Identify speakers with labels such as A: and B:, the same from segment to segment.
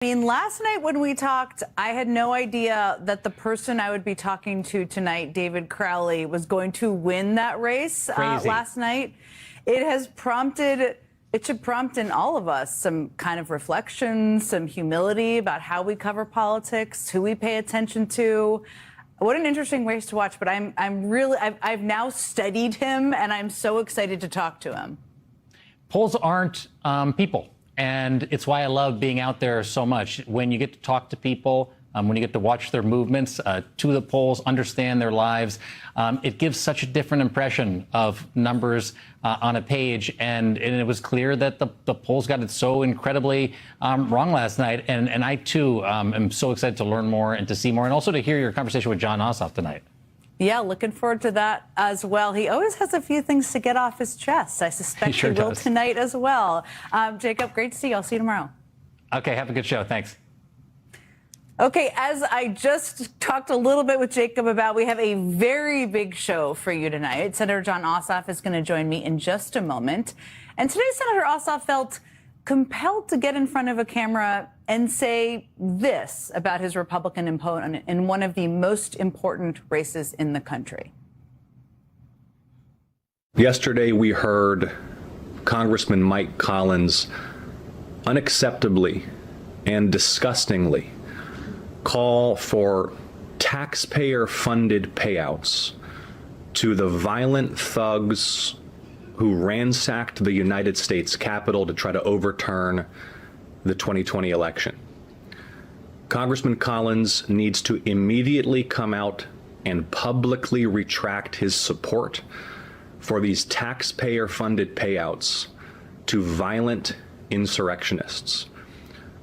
A: I mean, last night when we talked, I had no idea that the person I would be talking to tonight, David Crowley, was going to win that race last night. It should prompt in all of us some kind of reflection, some humility about how we cover politics, who we pay attention to. What an interesting race to watch, but I've now studied him, and I'm so excited to talk to him.
B: Polls aren't people. And it's why I love being out there so much. When you get to talk to people, when you get to watch their movements to the polls, understand their lives, it gives such a different impression of numbers on a page. And it was clear that the polls got it so incredibly wrong last night. And I, too, am so excited to learn more and to see more, and also to hear your conversation with Jon Ossoff tonight.
A: Yeah, looking forward to that as well. He always has a few things to get off his chest. I suspect he will tonight as well. Jacob, great to see you. I'll see you tomorrow.
B: Okay, have a good show. Thanks.
A: Okay, as I just talked a little bit with Jacob about, we have a very big show for you tonight. Senator Jon Ossoff is going to join me in just a moment. And today, Senator Ossoff felt compelled to get in front of a camera and say this about his Republican opponent in one of the most important races in the country.
C: Yesterday, we heard Congressman Mike Collins unacceptably and disgustingly call for taxpayer-funded payouts to the violent thugs who ransacked the United States Capitol to try to overturn the 2020 election. Congressman Collins needs to immediately come out and publicly retract his support for these taxpayer-funded payouts to violent insurrectionists.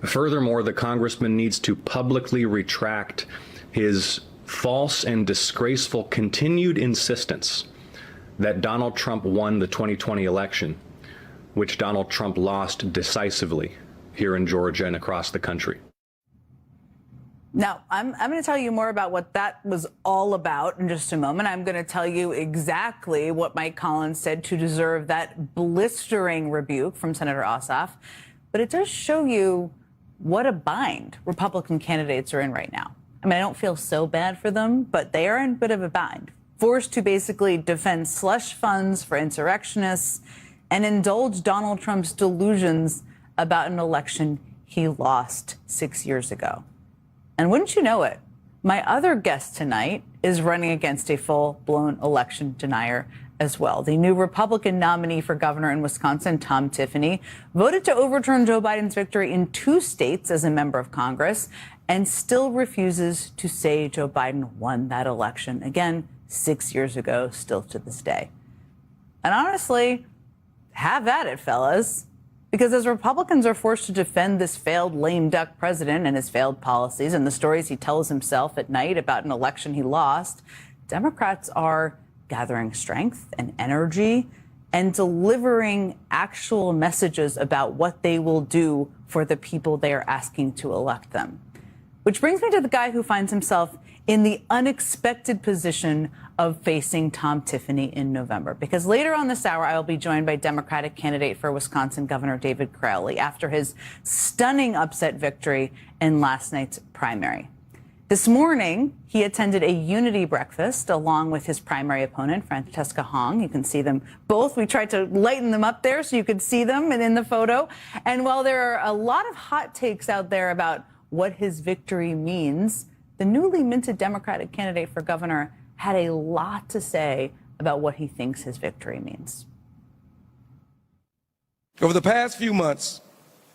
C: Furthermore, the congressman needs to publicly retract his false and disgraceful continued insistence that Donald Trump won the 2020 election, which Donald Trump lost decisively here in Georgia and across the country.
A: Now, I'm going to tell you more about what that was all about in just a moment. I'm going to tell you exactly what Mike Collins said to deserve that blistering rebuke from Senator Ossoff. But it does show you what a bind Republican candidates are in right now. I mean, I don't feel so bad for them, but they are in a bit of a bind, forced to basically defend slush funds for insurrectionists and indulge Donald Trump's delusions about an election he lost 6 years ago. And wouldn't you know it, my other guest tonight is running against a full-blown election denier as well. The new Republican nominee for governor in Wisconsin, Tom Tiffany, voted to overturn Joe Biden's victory in 2 states as a member of Congress and still refuses to say Joe Biden won that election. Again, 6 years ago, still to this day. And honestly, have at it, fellas. Because as Republicans are forced to defend this failed lame duck president and his failed policies and the stories he tells himself at night about an election he lost, Democrats are gathering strength and energy and delivering actual messages about what they will do for the people they are asking to elect them. Which brings me to the guy who finds himself in the unexpected position of facing Tom Tiffany in November. Because later on this hour, I will be joined by Democratic candidate for Wisconsin Governor David Crowley after his stunning upset victory in last night's primary. This morning, he attended a unity breakfast along with his primary opponent, Francesca Hong. You can see them both. We tried to lighten them up there so you could see them and in the photo. And while there are a lot of hot takes out there about what his victory means, the newly minted Democratic candidate for governor had a lot to say about what he thinks his victory means.
D: Over the past few months,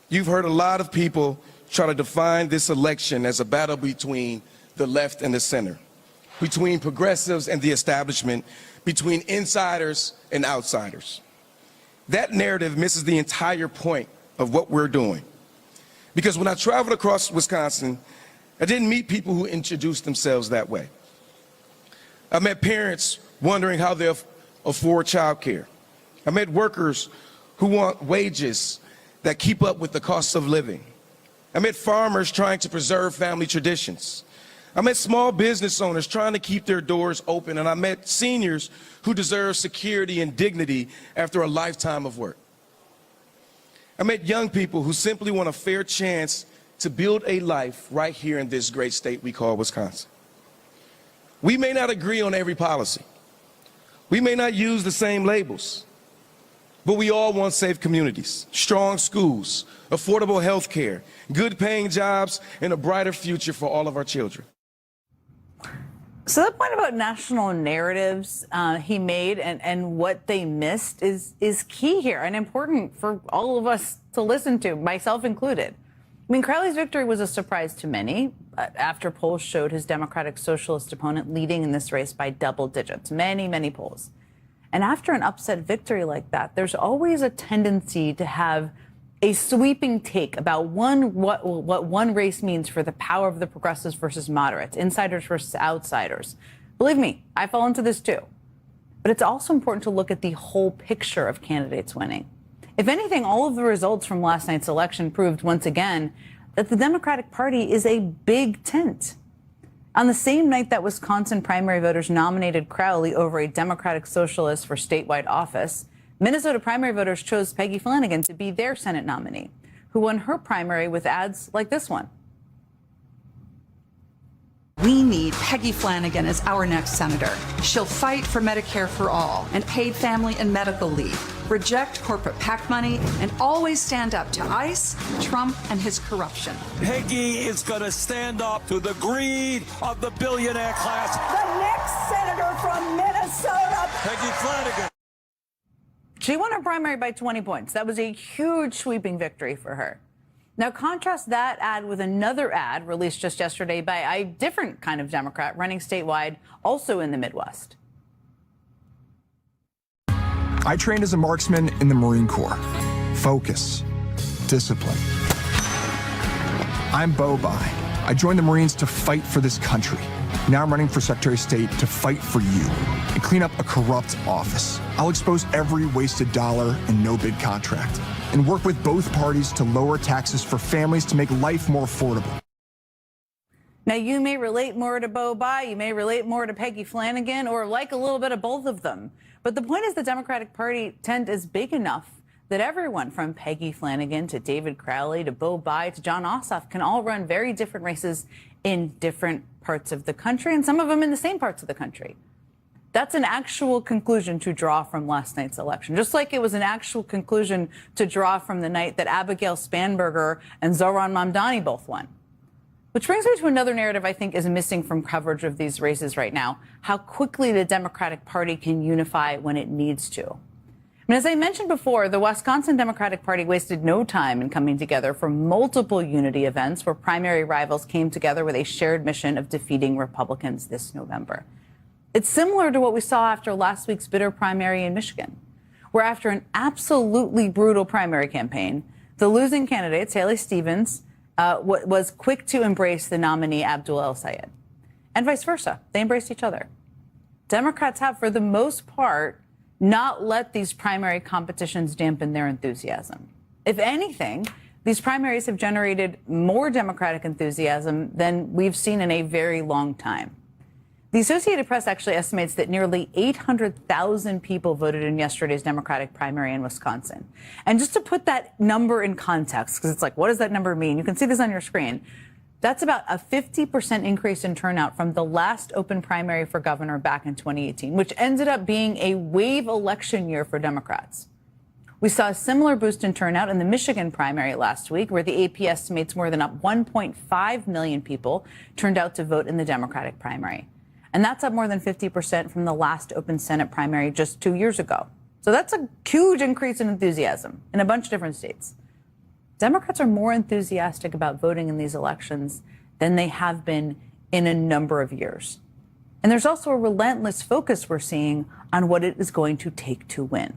D: you've heard a lot of people try to define this election as a battle between the left and the center, between progressives and the establishment, between insiders and outsiders. That narrative misses the entire point of what we're doing. Because when I traveled across Wisconsin, I didn't meet people who introduced themselves that way. I met parents wondering how they'll afford childcare. I met workers who want wages that keep up with the cost of living. I met farmers trying to preserve family traditions. I met small business owners trying to keep their doors open, and I met seniors who deserve security and dignity after a lifetime of work. I met young people who simply want a fair chance to build a life right here in this great state we call Wisconsin. We may not agree on every policy. We may not use the same labels, but we all want safe communities, strong schools, affordable health care, good paying jobs, and a brighter future for all of our children.
A: So that point about national narratives he made and what they missed is key here and important for all of us to listen to, myself included. I mean, Crowley's victory was a surprise to many after polls showed his Democratic Socialist opponent leading in this race by double digits, many polls. And after an upset victory like that, there's always a tendency to have a sweeping take about what one race means for the power of the progressives versus moderates, insiders versus outsiders. Believe me, I fall into this too. But it's also important to look at the whole picture of candidates winning. If anything, all of the results from last night's election proved once again that the Democratic Party is a big tent. On the same night that Wisconsin primary voters nominated Crowley over a Democratic Socialist for statewide office, Minnesota primary voters chose Peggy Flanagan to be their Senate nominee, who won her primary with ads like this one.
E: We need Peggy Flanagan as our next senator. She'll fight for Medicare for all and paid family and medical leave, reject corporate PAC money, and always stand up to ICE, Trump, and his corruption.
F: Peggy is going to stand up to the greed of the billionaire class.
G: The next senator from Minnesota,
F: Peggy Flanagan.
A: She won her primary by 20 points. That was a huge sweeping victory for her. Now, contrast that ad with another ad released just yesterday by a different kind of Democrat running statewide, also in the Midwest.
H: I trained as a marksman in the Marine Corps. Focus, discipline. I'm Bo Bai. I joined the Marines to fight for this country. Now I'm running for Secretary of State to fight for you and clean up a corrupt office. I'll expose every wasted dollar and no-bid contract and work with both parties to lower taxes for families to make life more affordable.
A: Now, you may relate more to Bo Bai, you may relate more to Peggy Flanagan, or like a little bit of both of them. But the point is the Democratic Party tent is big enough that everyone from Peggy Flanagan to David Crowley to Bo Bai to Jon Ossoff can all run very different races in different parts of the country, and some of them in the same parts of the country. That's an actual conclusion to draw from last night's election, just like it was an actual conclusion to draw from the night that Abigail Spanberger and Zohran Mamdani both won. Which brings me to another narrative I think is missing from coverage of these races right now, how quickly the Democratic Party can unify when it needs to. And as I mentioned before, the Wisconsin Democratic Party wasted no time in coming together for multiple unity events where primary rivals came together with a shared mission of defeating Republicans this November. It's similar to what we saw after last week's bitter primary in Michigan, where after an absolutely brutal primary campaign, the losing candidates, Haley Stevens, was quick to embrace the nominee Abdul El-Sayed. And vice versa. They embraced each other. Democrats have, for the most part, not let these primary competitions dampen their enthusiasm. If anything, these primaries have generated more Democratic enthusiasm than we've seen in a very long time. The Associated Press actually estimates that nearly 800,000 people voted in yesterday's Democratic primary in Wisconsin. And just to put that number in context, because it's like, what does that number mean? You can see this on your screen. That's about a 50% increase in turnout from the last open primary for governor back in 2018, which ended up being a wave election year for Democrats. We saw a similar boost in turnout in the Michigan primary last week, where the AP estimates more than 1.5 million people turned out to vote in the Democratic primary. And that's up more than 50% from the last open Senate primary just 2 years ago. So that's a huge increase in enthusiasm in a bunch of different states. Democrats are more enthusiastic about voting in these elections than they have been in a number of years. And there's also a relentless focus we're seeing on what it is going to take to win.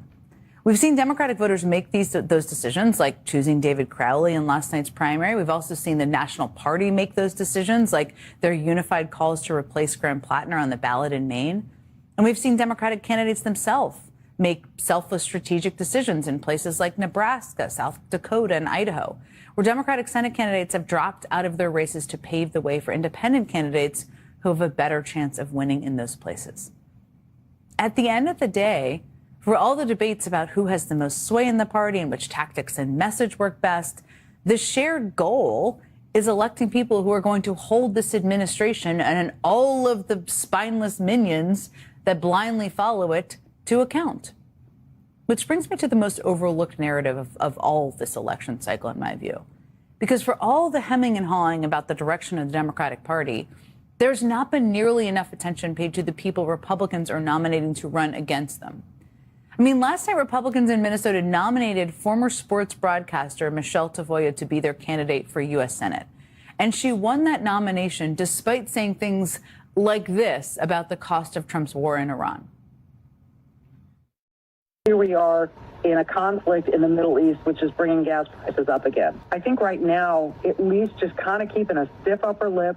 A: We've seen Democratic voters make those decisions, like choosing David Crowley in last night's primary. We've also seen the National Party make those decisions, like their unified calls to replace Graham Plattner on the ballot in Maine. And we've seen Democratic candidates themselves make selfless strategic decisions in places like Nebraska, South Dakota, and Idaho, where Democratic Senate candidates have dropped out of their races to pave the way for independent candidates who have a better chance of winning in those places. At the end of the day, for all the debates about who has the most sway in the party and which tactics and message work best, the shared goal is electing people who are going to hold this administration and all of the spineless minions that blindly follow it to account. Which brings me to the most overlooked narrative of all this election cycle, in my view. Because for all the hemming and hawing about the direction of the Democratic Party, there's not been nearly enough attention paid to the people Republicans are nominating to run against them. I mean, last night, Republicans in Minnesota nominated former sports broadcaster Michelle Tafoya to be their candidate for U.S. Senate. And she won that nomination despite saying things like this about the cost of Trump's war in Iran.
I: Here we are in a conflict in the Middle East, which is bringing gas prices up again. I think right now, at least just kind of keeping a stiff upper lip.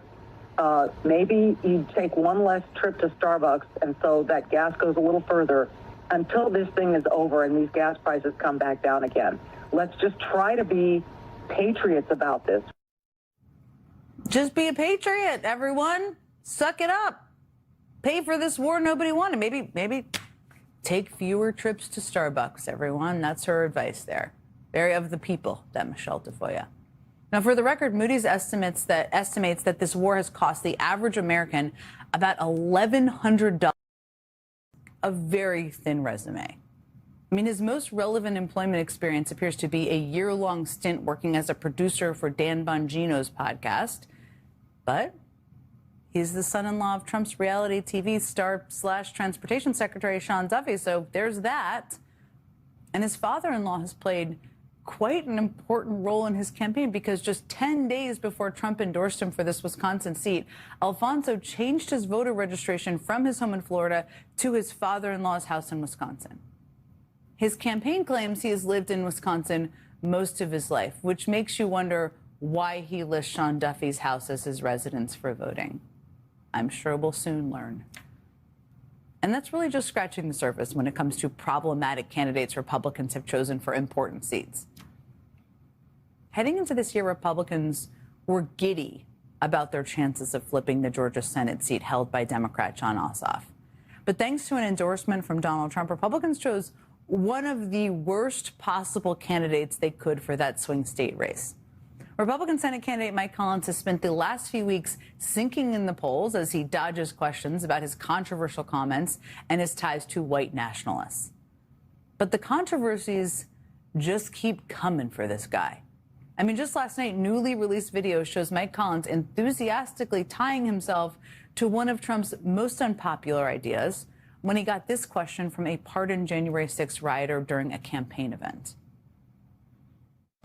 I: Maybe you take one less trip to Starbucks, and so that gas goes a little further until this thing is over and these gas prices come back down again. Let's just try to be patriots about this.
A: Just be a patriot, everyone. Suck it up. Pay for this war nobody wanted. Maybe take fewer trips to Starbucks, everyone. That's her advice there. Very of the people, that Michelle Tafoya. Now, for the record, Moody's estimates that this war has cost the average American about $1,100. A very thin resume. I mean, his most relevant employment experience appears to be a year-long stint working as a producer for Dan Bongino's podcast. But he's the son-in-law of Trump's reality TV star / transportation secretary, Sean Duffy, so there's that. And his father-in-law has played quite an important role in his campaign because just 10 days before Trump endorsed him for this Wisconsin seat, Alfonso changed his voter registration from his home in Florida to his father-in-law's house in Wisconsin. His campaign claims he has lived in Wisconsin most of his life, which makes you wonder why he lists Sean Duffy's house as his residence for voting. I'm sure we'll soon learn. And that's really just scratching the surface when it comes to problematic candidates Republicans have chosen for important seats. Heading into this year, Republicans were giddy about their chances of flipping the Georgia Senate seat held by Democrat Jon Ossoff. But thanks to an endorsement from Donald Trump, Republicans chose one of the worst possible candidates they could for that swing state race. Republican Senate candidate Mike Collins has spent the last few weeks sinking in the polls as he dodges questions about his controversial comments and his ties to white nationalists. But the controversies just keep coming for this guy. I mean, just last night, newly released video shows Mike Collins enthusiastically tying himself to one of Trump's most unpopular ideas when he got this question from a pardoned January 6th rioter during a campaign event.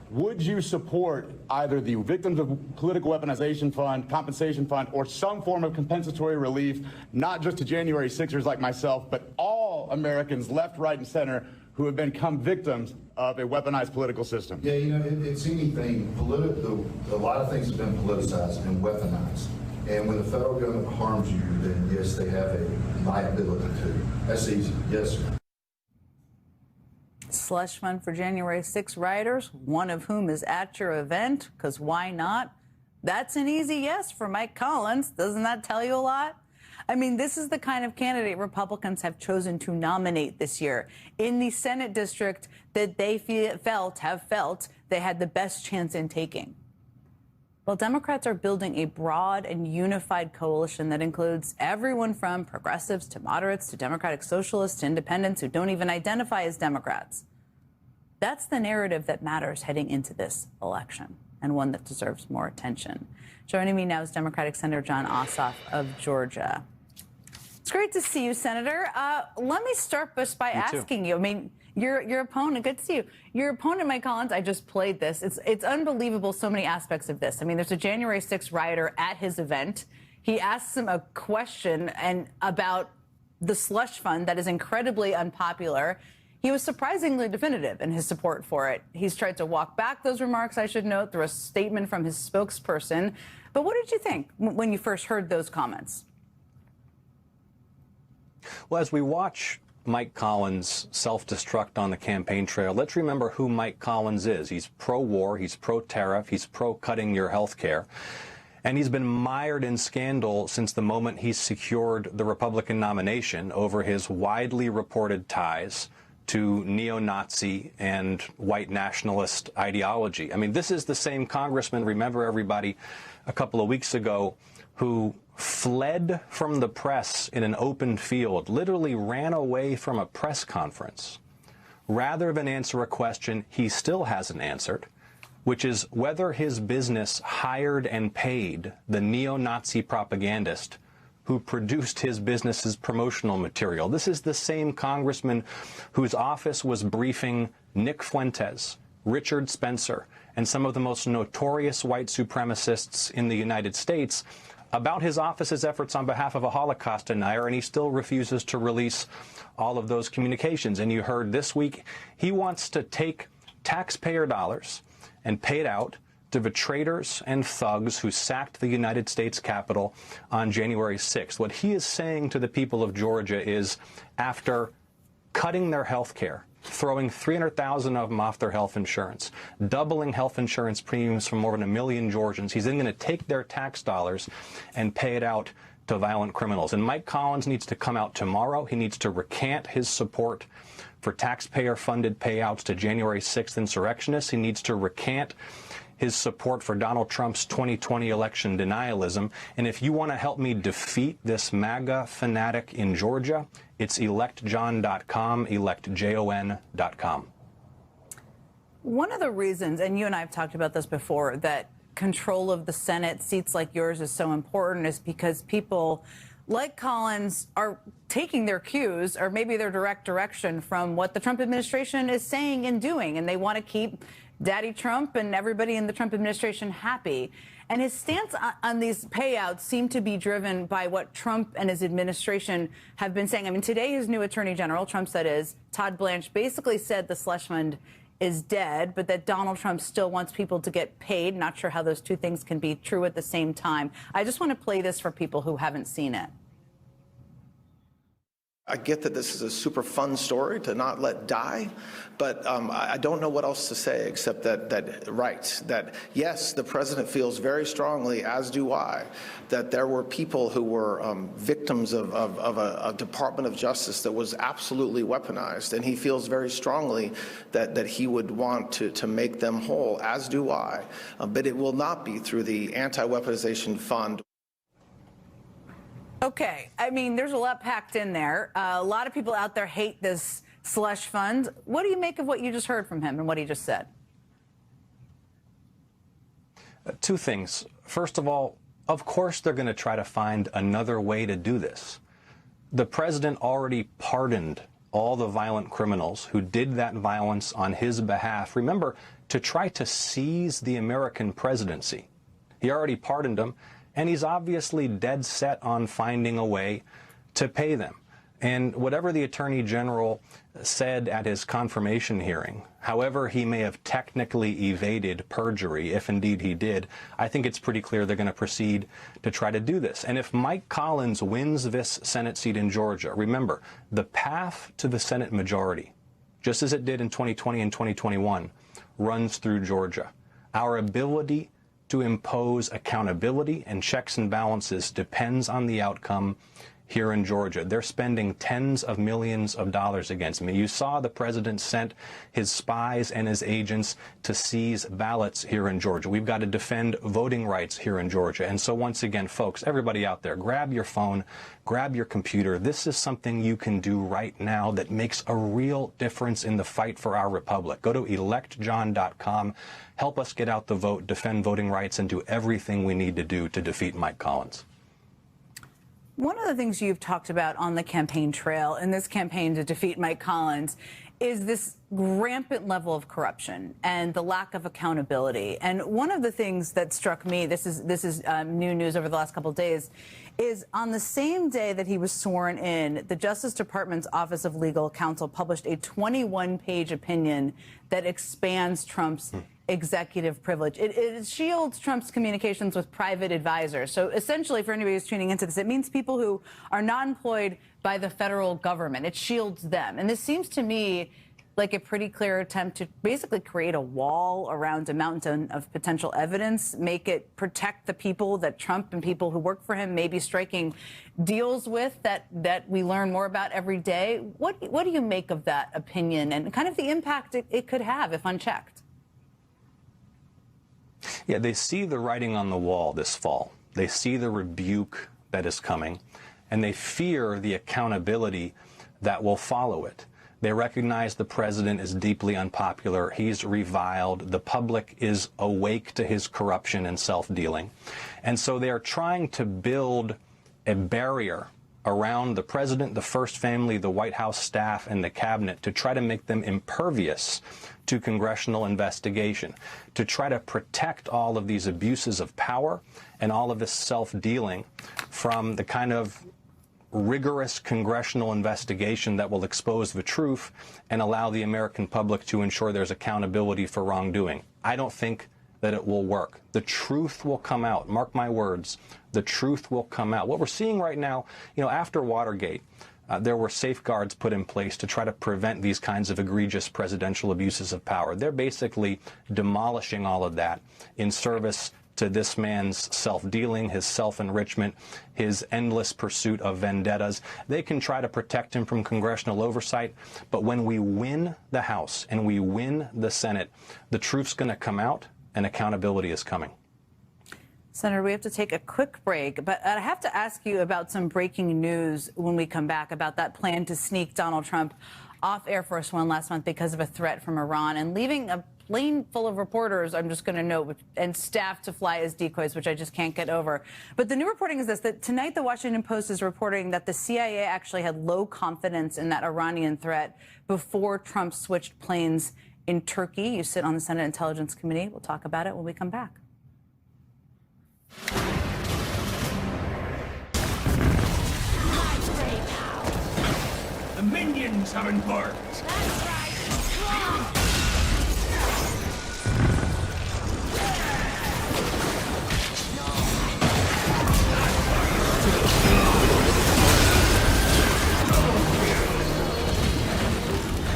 J: Would you support either the Victims of Political Weaponization Fund, Compensation Fund, or some form of compensatory relief, not just to January 6ers like myself, but all Americans, left, right, and center, who have become victims of a weaponized political system?
K: Yeah, you know, it's anything political. A lot of things have been politicized and weaponized. And when the federal government harms you, then yes, they have a liability too. That's easy. Yes, sir.
A: Slush fund for January 6 rioters, one of whom is at your event, because why not? That's an easy yes for Mike Collins. Doesn't that tell you a lot? I mean, this is the kind of candidate Republicans have chosen to nominate this year in the Senate district that they have felt they had the best chance in taking. Well, Democrats are building a broad and unified coalition that includes everyone from progressives to moderates to Democratic socialists to independents who don't even identify as Democrats. That's the narrative that matters heading into this election, and one that deserves more attention. Joining me now is Democratic Senator Jon Ossoff of Georgia. It's great to see you, Senator. Let me start just by asking you. I mean, your opponent, good to see you. Your opponent, Mike Collins, I just played this. It's unbelievable, so many aspects of this. I mean, there's a January 6th rioter at his event. He asks him a question about the slush fund that is incredibly unpopular. He was surprisingly definitive in his support for it. He's tried to walk back those remarks, I should note, through a statement from his spokesperson. But what did you think when you first heard those comments?
C: Well, as we watch Mike Collins self-destruct on the campaign trail, let's remember who Mike Collins is. He's pro-war, he's pro-tariff, he's pro-cutting your health care. And he's been mired in scandal since the moment he secured the Republican nomination over his widely reported ties to neo-Nazi and white nationalist ideology. I mean, this is the same congressman, remember everybody, a couple of weeks ago, who fled from the press in an open field, literally ran away from a press conference, rather than answer a question he still hasn't answered, which is whether his business hired and paid the neo-Nazi propagandist who produced his business's promotional material. This is the same congressman whose office was briefing Nick Fuentes, Richard Spencer, and some of the most notorious white supremacists in the United States about his office's efforts on behalf of a Holocaust denier, and he still refuses to release all of those communications. And you heard this week he wants to take taxpayer dollars and pay it out to the traitors and thugs who sacked the United States Capitol on January 6th. What he is saying to the people of Georgia is, after cutting their health care, throwing 300,000 of them off their health insurance, doubling health insurance premiums for more than 1 million Georgians, he's then going to take their tax dollars and pay it out to violent criminals. And Mike Collins needs to come out tomorrow. He needs to recant his support for taxpayer-funded payouts to January 6th insurrectionists. He needs to recant his support for Donald Trump's 2020 election denialism. And if you want to help me defeat this MAGA fanatic in Georgia, it's electjohn.com, electjon.com.
A: One of the reasons, and you and I have talked about this before, that control of the Senate, seats like yours, is so important is because people like Collins are taking their cues or maybe their direct direction from what the Trump administration is saying and doing, and they want to keep Daddy Trump and everybody in the Trump administration happy. And his stance on these payouts seem to be driven by what Trump and his administration have been saying. I mean, today his new attorney general, Trump's that is, Todd Blanche, basically said the slush fund is dead, but that Donald Trump still wants people to get paid. Not sure how those two things can be true at the same time. I just want to play this for people who haven't seen it.
L: I get that this is a super fun story to not let die, but I don't know what else to say except that yes, the president feels very strongly, as do I, that there were people who were victims of a Department of Justice that was absolutely weaponized, and he feels very strongly that he would want to make them whole, as do I, but it will not be through the anti-weaponization fund.
A: Okay, I mean, there's a lot packed in there. A lot of people out there hate this slush fund. What do you make of what you just heard from him and what he just said?
C: Two things. First of all, of course they're going to try to find another way to do this. The president already pardoned all the violent criminals who did that violence on his behalf. Remember, to try to seize the American presidency. He already pardoned them. And he's obviously dead set on finding a way to pay them. And whatever the Attorney General said at his confirmation hearing, however he may have technically evaded perjury, if indeed he did, I think it's pretty clear they're going to proceed to try to do this. And if Mike Collins wins this Senate seat in Georgia, remember, the path to the Senate majority, just as it did in 2020 and 2021, runs through Georgia. Our ability to impose accountability and checks and balances depends on the outcome here in Georgia. They're spending tens of millions of dollars against me. You saw the president sent his spies and his agents to seize ballots here in Georgia. We've got to defend voting rights here in Georgia. And so once again, folks, everybody out there, grab your phone, grab your computer. This is something you can do right now that makes a real difference in the fight for our republic. Go to electjohn.com. Help us get out the vote, defend voting rights, and do everything we need to do to defeat Mike Collins.
A: One of the things you've talked about on the campaign trail in this campaign to defeat Mike Collins is this rampant level of corruption and the lack of accountability. And one of the things that struck me, this is new news over the last couple of days, is on the same day that he was sworn in, the Justice Department's Office of Legal Counsel published a 21-page opinion that expands Trump's executive privilege. It shields Trump's communications with private advisors. So essentially, for anybody who's tuning into this, it means people who are not employed by the federal government. It shields them. And this seems to me like a pretty clear attempt to basically create a wall around a mountain of potential evidence, make it protect the people that Trump and people who work for him may be striking deals with that we learn more about every day. What do you make of that opinion and kind of the impact it could have if unchecked?
C: Yeah, they see the writing on the wall this fall. They see the rebuke that is coming, and they fear the accountability that will follow it. They recognize the president is deeply unpopular. He's reviled. The public is awake to his corruption and self-dealing. And so they are trying to build a barrier around the president, the first family, the White House staff, and the cabinet to try to make them impervious to congressional investigation, to try to protect all of these abuses of power and all of this self-dealing from the kind of rigorous congressional investigation that will expose the truth and allow the American public to ensure there's accountability for wrongdoing. I don't think that it will work. The truth will come out. Mark my words. The truth will come out. What we're seeing right now, after Watergate, there were safeguards put in place to try to prevent these kinds of egregious presidential abuses of power. They're basically demolishing all of that in service to this man's self-dealing, his self-enrichment, his endless pursuit of vendettas. They can try to protect him from congressional oversight, but when we win the House and we win the Senate, the truth's going to come out and accountability is coming.
A: Senator, we have to take a quick break, but I have to ask you about some breaking news when we come back about that plan to sneak Donald Trump off Air Force One last month because of a threat from Iran and leaving a plane full of reporters, I'm just going to note, and staff to fly as decoys, which I just can't get over. But the new reporting is this, that tonight the Washington Post is reporting that the CIA actually had low confidence in that Iranian threat before Trump switched planes in Turkey. You sit on the Senate Intelligence Committee. We'll talk about it when we come back.
F: The minions have embarked.
M: That's right.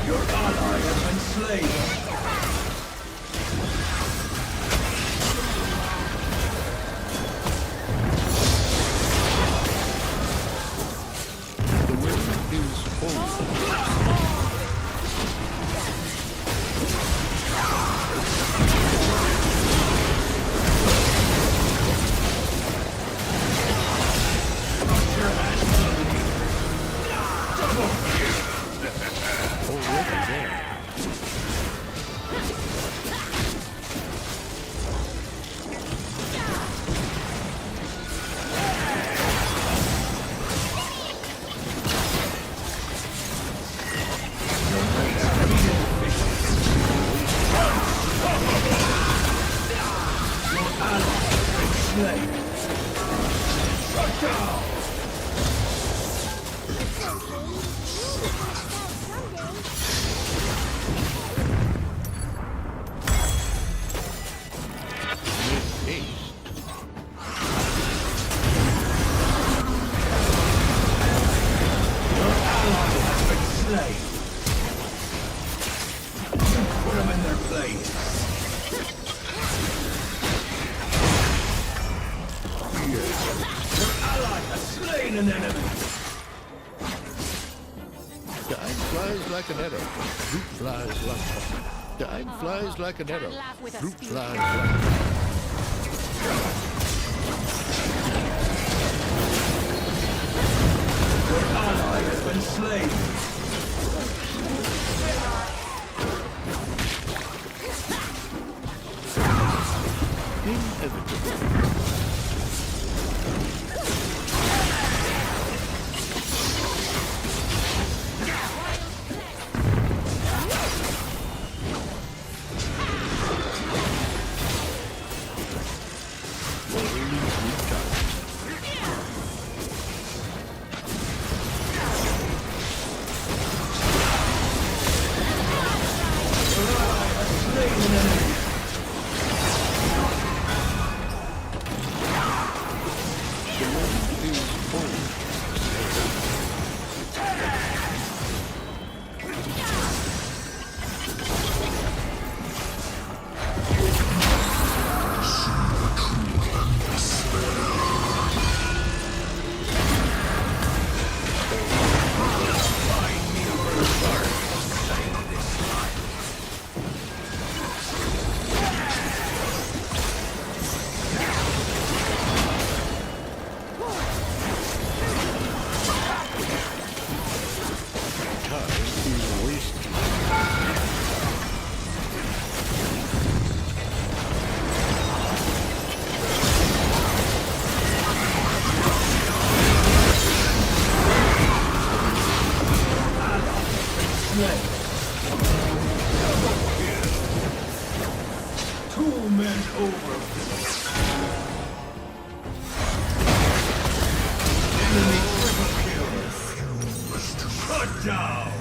F: Your ally has been slain.
M: Like an arrow. Fruit flies
F: Your ally has been slain.
M: inevitable.
F: down!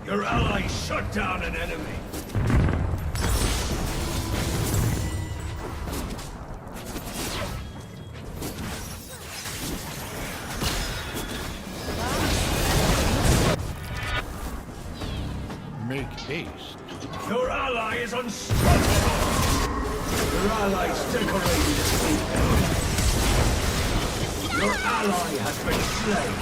F: Your ally shut down an enemy!
M: Make haste.
F: Your ally is unstoppable! Your ally's decorated a seat. Your ally has been slain!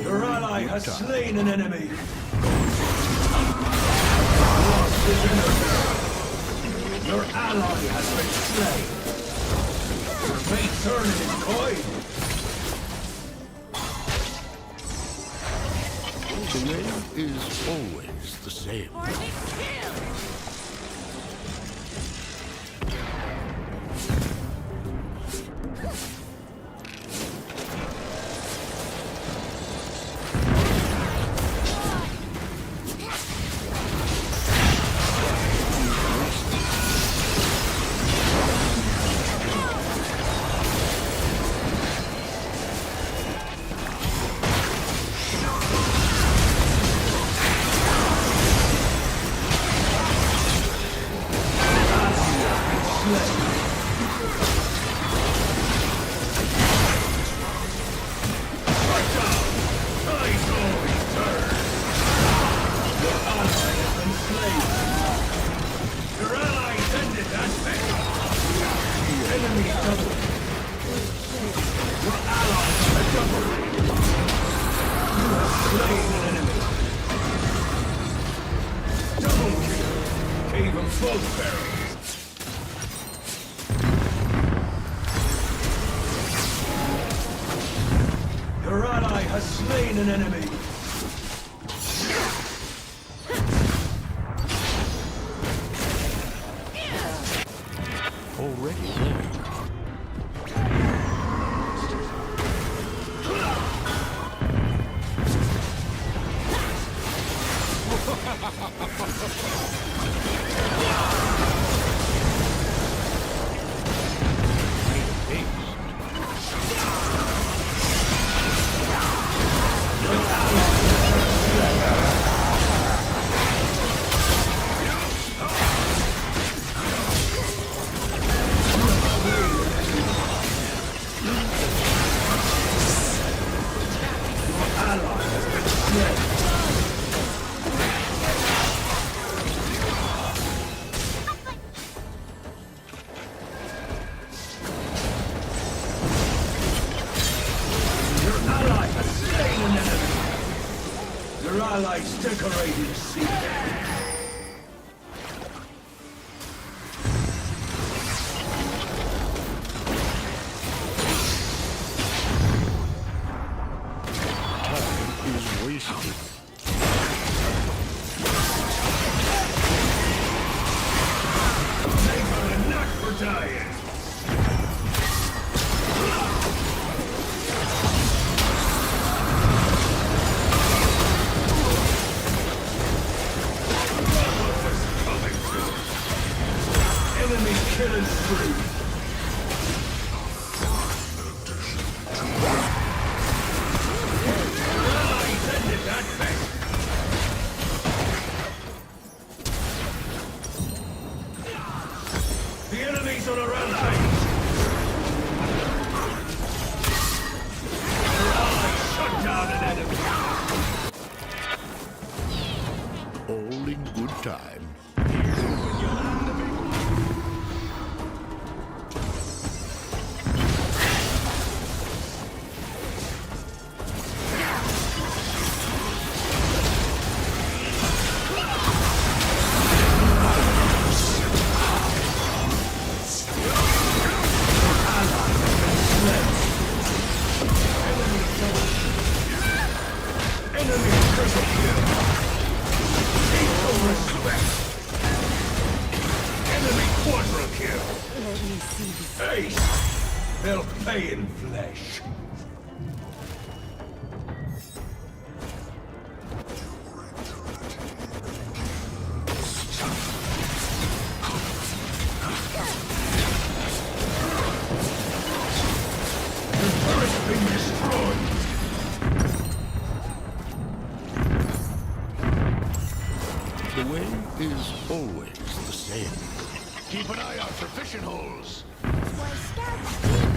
F: Your ally has slain an enemy! Lost his enemy! Your ally has been slain! Your may turn in his coin!
M: The way is always the same.
F: Your ally has slain an enemy!
M: Already there.
F: Your allies decorated a seat.
M: Time is wasted.
F: They got a knack for dying. Enemy killing spree. Allies ended that fight. The enemies on our allies. Your allies shut down an enemy.
M: All in good time.
F: Quadra kill. Let me see. Ace. They'll pay in flesh.
M: The way is always the same. Keep an eye out for fishing holes.
G: Why, scouts keep...